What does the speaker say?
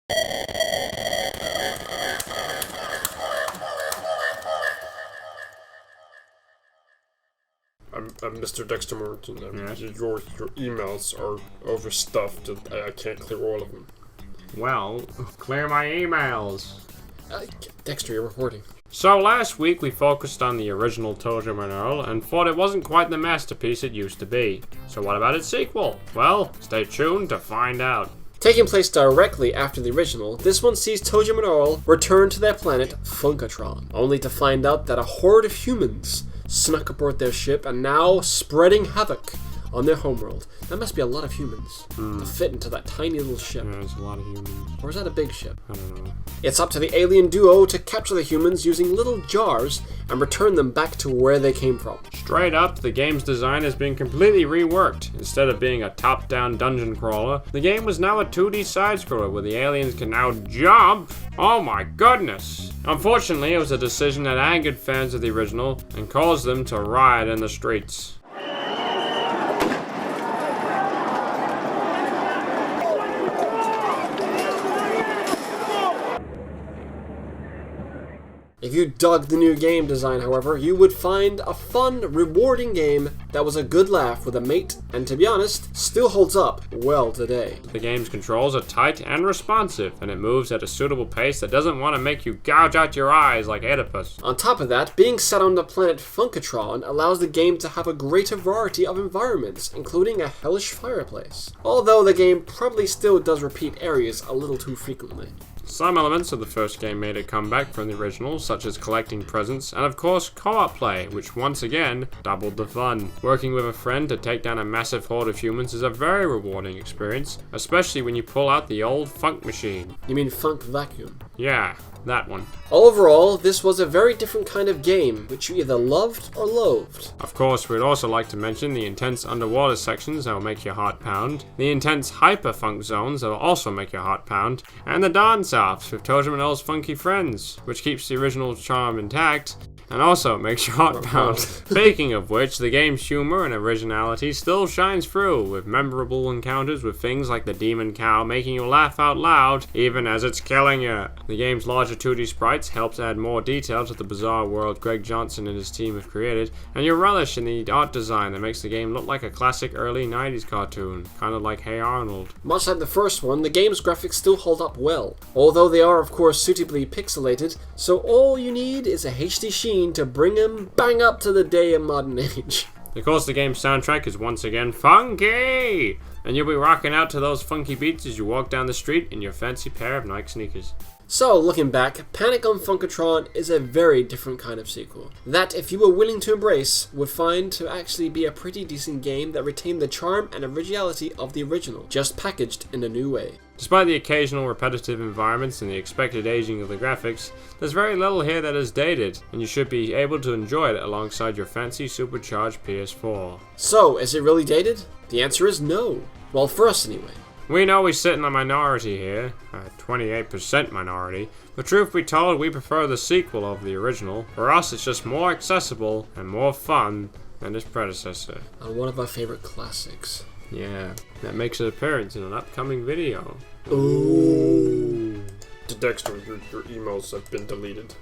I'm Mr. Dexter Morrington. Yes? Your emails are overstuffed. I can't clear all of them. Well, clear my emails. Dexter, you're recording. So last week we focused on the original ToeJam Earl and thought it wasn't quite the masterpiece it used to be. So what about its sequel? Well, stay tuned to find out. Taking place directly after the original, this one sees ToeJam and Earl return to their planet Funkotron, only to find out that a horde of humans snuck aboard their ship and now spreading havoc on their homeworld. That must be a lot of humans to fit into that tiny little ship. Yeah, there's a lot of humans. Or is that a big ship? I don't know. It's up to the alien duo to capture the humans using little jars and return them back to where they came from. Straight up, the game's design has been completely reworked. Instead of being a top-down dungeon crawler, the game was now a 2D side-scroller where the aliens can now jump. Oh my goodness! Unfortunately, it was a decision that angered fans of the original and caused them to riot in the streets. If you dug the new game design, however, you would find a fun, rewarding game that was a good laugh with a mate, and to be honest, still holds up well today. The game's controls are tight and responsive, and it moves at a suitable pace that doesn't want to make you gouge out your eyes like Oedipus. On top of that, being set on the planet Funkotron allows the game to have a greater variety of environments, including a hellish fireplace. Although the game probably still does repeat areas a little too frequently. Some elements of the first game made a comeback from the original, such as collecting presents, and of course co-op play, which once again doubled the fun. Working with a friend to take down a massive horde of humans is a very rewarding experience, especially when you pull out the old funk machine. You mean Funk Vacuum? Yeah, that one. Overall, this was a very different kind of game, which you either loved or loathed. Of course, we'd also like to mention the intense underwater sections that will make your heart pound, the intense hyper-funk zones that will also make your heart pound, and the dance-offs with ToeJam and Earl's funky friends, which keeps the original charm intact, and also makes your heart pound. Speaking of which, the game's humor and originality still shines through, with memorable encounters with things like the demon cow making you laugh out loud, even as it's killing you. The game's larger 2D sprites helps add more detail to the bizarre world Greg Johnson and his team have created, and you relish in the art design that makes the game look like a classic early 90s cartoon, kind of like Hey Arnold. Much like the first one, the game's graphics still hold up well, although they are of course suitably pixelated, so all you need is a HD sheen to bring them bang up to the day of modern age. Of course, the game's soundtrack is once again funky, and you'll be rocking out to those funky beats as you walk down the street in your fancy pair of Nike sneakers. So, looking back, Panic on Funkotron is a very different kind of sequel, that if you were willing to embrace, would find to actually be a pretty decent game that retained the charm and originality of the original, just packaged in a new way. Despite the occasional repetitive environments and the expected aging of the graphics, there's very little here that is dated, and you should be able to enjoy it alongside your fancy supercharged PS4. So, is it really dated? The answer is no. Well, for us anyway. We know we sit in the minority here, a 28% minority, but truth be told, we prefer the sequel of the original. For us, it's just more accessible and more fun than its predecessor. And one of our favorite classics. Yeah, that makes an appearance in an upcoming video. Ooh. Dexter, your emails have been deleted.